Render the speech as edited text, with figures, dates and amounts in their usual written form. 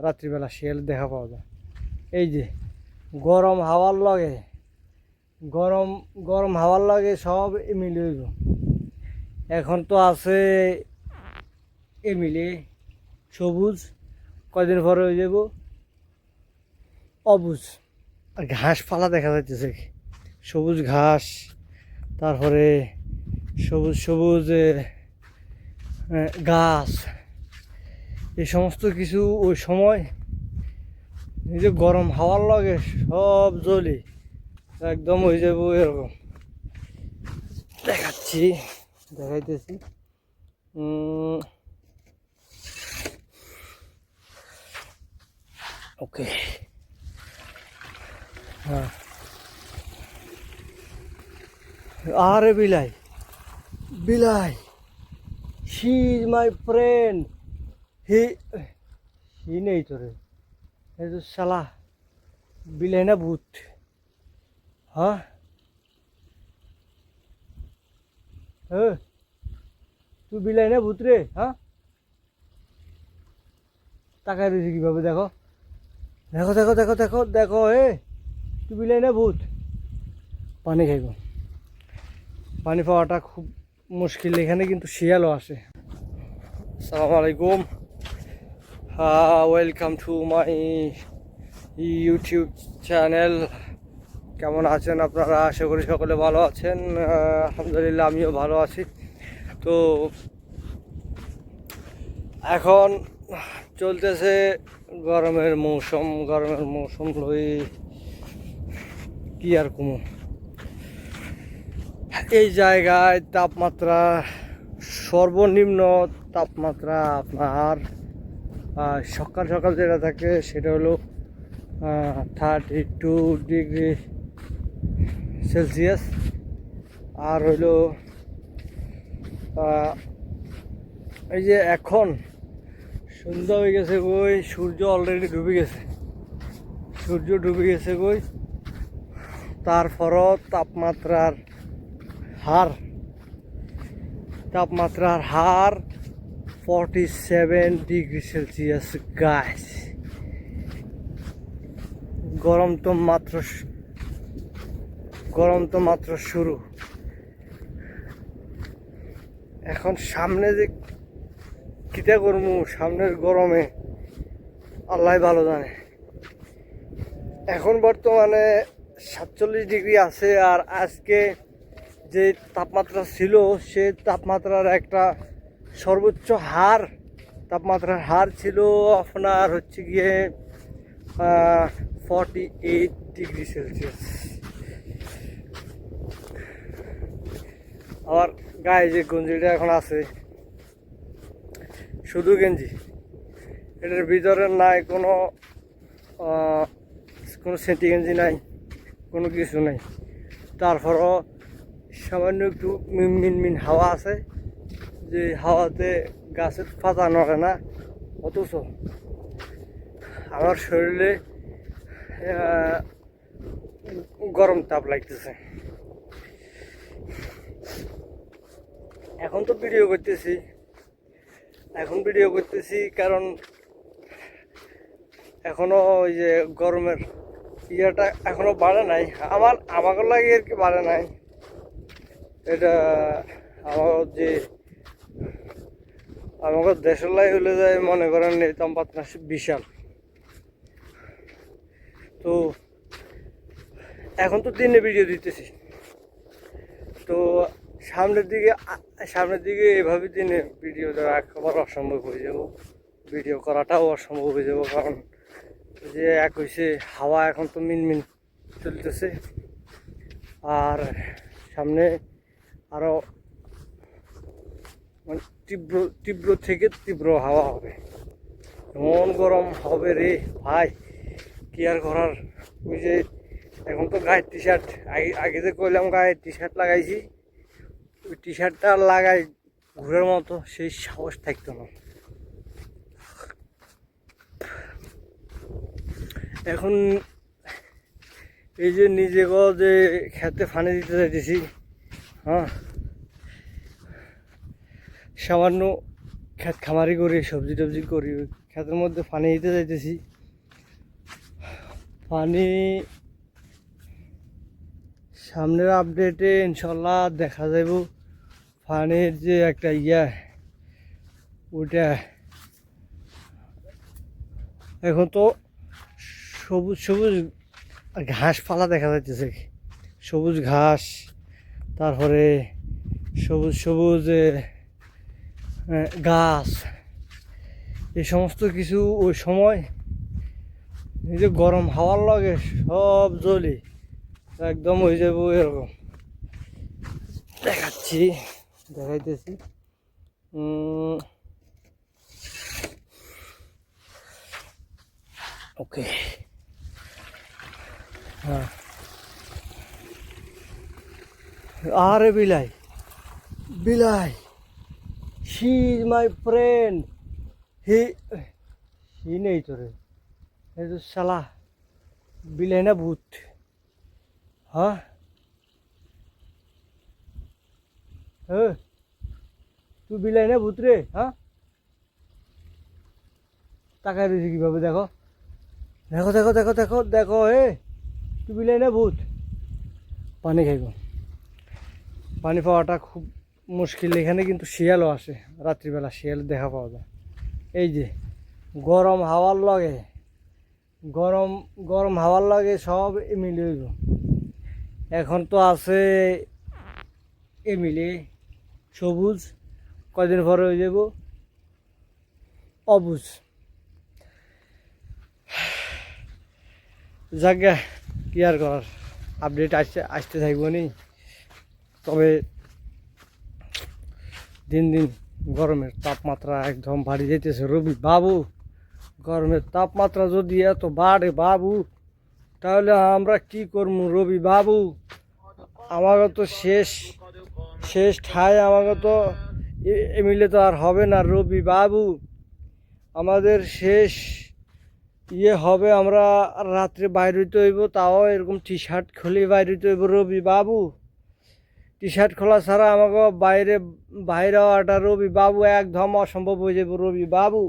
রাত্রিবেলা শিয়াল দেখা পাওয়া যায়। এই যে গরম হাওয়ার লগে গরম গরম হাওয়ার লগে সব মিলে হইব। এখন তো আছে মিলে সবুজ, কয়দিন পরে হয়ে যাব অবুজ। আর ঘাস পালা দেখা যাইতেছে, সবুজ ঘাস, তারপরে সবুজ সবুজ গাছ, এই সমস্ত কিছু ওই সময় এই যে গরম হাওয়ার লাগে সব জ্বলি একদম হয়ে যাবো এরকম। দেখাইতেছি। ওকে, হ্যাঁ। আরে বিলাই, বিলাই, শি ইজ মাই ফ্রেন্ড। হি নেই তোরে, এই তো শালা বিলাই না ভূত? হ্যাঁ, তুই বিলাই না ভূত রে? হ্যাঁ, তাকায় রয়েছে কিভাবে? দেখো দেখো দেখো দেখো দেখো দেখো, তুই বিলাই না ভূত? পানি খাইব, পানি পাওয়াটা খুব মুশকিল। এখানে কিন্তু শিয়ালও আসে। আসসালামু আলাইকুম, welcome to my YouTube channel. কেমন আছেন আপনারা? আশা করি সকলে ভালো আছেন। আলহামদুলিল্লাহ, আমিও ভালো আছি। তো এখন চলতেছে গরমের মৌসুম লই কি আর কমু। এই জায়গায় তাপমাত্রা, সর্বনিম্ন তাপমাত্রা আপনার সকাল সকাল যেটা থাকে সেটা হলো 32 ডিগ্রি সেলসিয়াস। আর হইলো এই যে এখন সন্ধ্যা হয়ে গেছে কই, সূর্য অলরেডি ডুবে গেছে, কই। তারপরও তাপমাত্রার হার 47 ডিগ্রি সেলসিয়াস। গাইস, গরম তো মাত্র শুরু। এখন সামনে যে কিটা করবো, সামনের গরমে আল্লাহ ভালো জানে। এখন বর্তমানে 47 ডিগ্রি আছে। আর আজকে যে তাপমাত্রা ছিল, সে তাপমাত্রার একটা সর্বোচ্চ তাপমাত্রার হার ছিল আপনার হচ্ছে গিয়ে 48 ডিগ্রি সেলসিয়াস। আমার গায়ে যে গঞ্জিটা এখন আছে, শুধু গেঞ্জি, এটার ভিতরে নাই কোনো সেন্টি গেঞ্জি নাই, কোনো কিছু নাই। তারপরও সামান্য একটু মিনমিন হাওয়া আছে, যে হাওয়াতে গাছের পাতা নড়ে না, অথচ আমার শরীরে গরম তাপ লাগতেছে। এখন ভিডিও করতেছি কারণ এখনো ওই যে গরমের ইয়েটা এখনো বাড়ে নাই, আমাকে লাগে আর কি, বাড়ে নাই। এটা আমাদের দেশের লাই হলে যায়, মনে করেন এই তাপমাত্রা বিশাল। তো এখন তো দিনে ভিডিও দিতেছি, তো সামনের দিকে এভাবে দিনে ভিডিও দেওয়া একেবারে অসম্ভব হয়ে যাব, ভিডিও করাটাও অসম্ভব হয়ে যাব। কারণ যে এক হয়েছে হাওয়া এখন তো মিনমিন চলতেছে, আর সামনে আরো মানে তীব্র থেকে তীব্র হাওয়া হবে, এমন গরম হবে রে ভাই, কি আর করার। ওই যে এখন তো গায়ের টি শার্ট, আগে যে কইলাম গায়ের টি শার্ট লাগাইছি, ওই টি শার্টটা লাগাই ঘুরের মতো সেই সাহস থাকতো না। এখন এই যে নিজেকেও যে খেতে ফানি দিতে চাইতেছি, হ্যাঁ, সামান্য খেত খামারি করি, সবজি টবজি করি, ক্ষেতের মধ্যে পানি দিতে যাইতেছি। পানি সামনের আপডেটে ইনশাল্লাহ দেখা যাইব। পানির যে একটা ওইটা এখন তো সবুজ সবুজ ঘাসপালা দেখা যাইতেছে, সবুজ ঘাস, তারপরে সবুজ সবুজ গাছ, এই সমস্ত কিছু ওই সময় এই যে গরম হাওয়ার লাগে সব জ্বলি একদম হয়ে যাবো এরকম। দেখাইতেছি। ওকে, হ্যাঁ। আরে বিলাই, বিলাই, she is my friend. হি নেই তোরে, এই তো শালা বিলাই না ভূত। হ্যাঁ তুই বিলাই না ভূত রে? হ্যাঁ, তাকায় রয়েছে কিভাবে? দেখো দেখো দেখো দেখো দেখো দেখো, তুই বিলাই না ভূত? পানি খাইব, পানি পাওয়াটা খুব মুশকিল এখানে, কিন্তু শিয়ালও আসে রাত্রিবেলা, শিয়াল দেখা পাওয়া যায়। এই যে গরম হাওয়ার লাগে, গরম গরম হাওয়ার লাগে সব মিলে হইব। এখন তো আছে মিলে সবুজ, কয়দিন পরে হয়ে যাব অবুজ। জায়গা কি আর করার, আপডেট আসতে থাকবো নি। তবে দিন দিন গরমের তাপমাত্রা একদম বাড়ি যেতেছে রবি বাবু। গরমের তাপমাত্রা যদি এত বাড়ে বাবু, তাহলে আমরা কি করবো রবি বাবু? আমাকে তো শেষ শেষ ঠায়, আমাকে তো এমিলে তো আর হবে না রবি বাবু। আমাদের শেষ হবে, আমরা রাত্রে বাইরে হইতে হইব, তাও এরকম টি শার্ট খুলে বাইরে হইতে হইব রবি বাবু। টি শার্ট খোলা ছাড়া আমাকে বাইরে হওয়াটা রবি বাবু একদম অসম্ভব হয়ে যাবে রবি বাবু।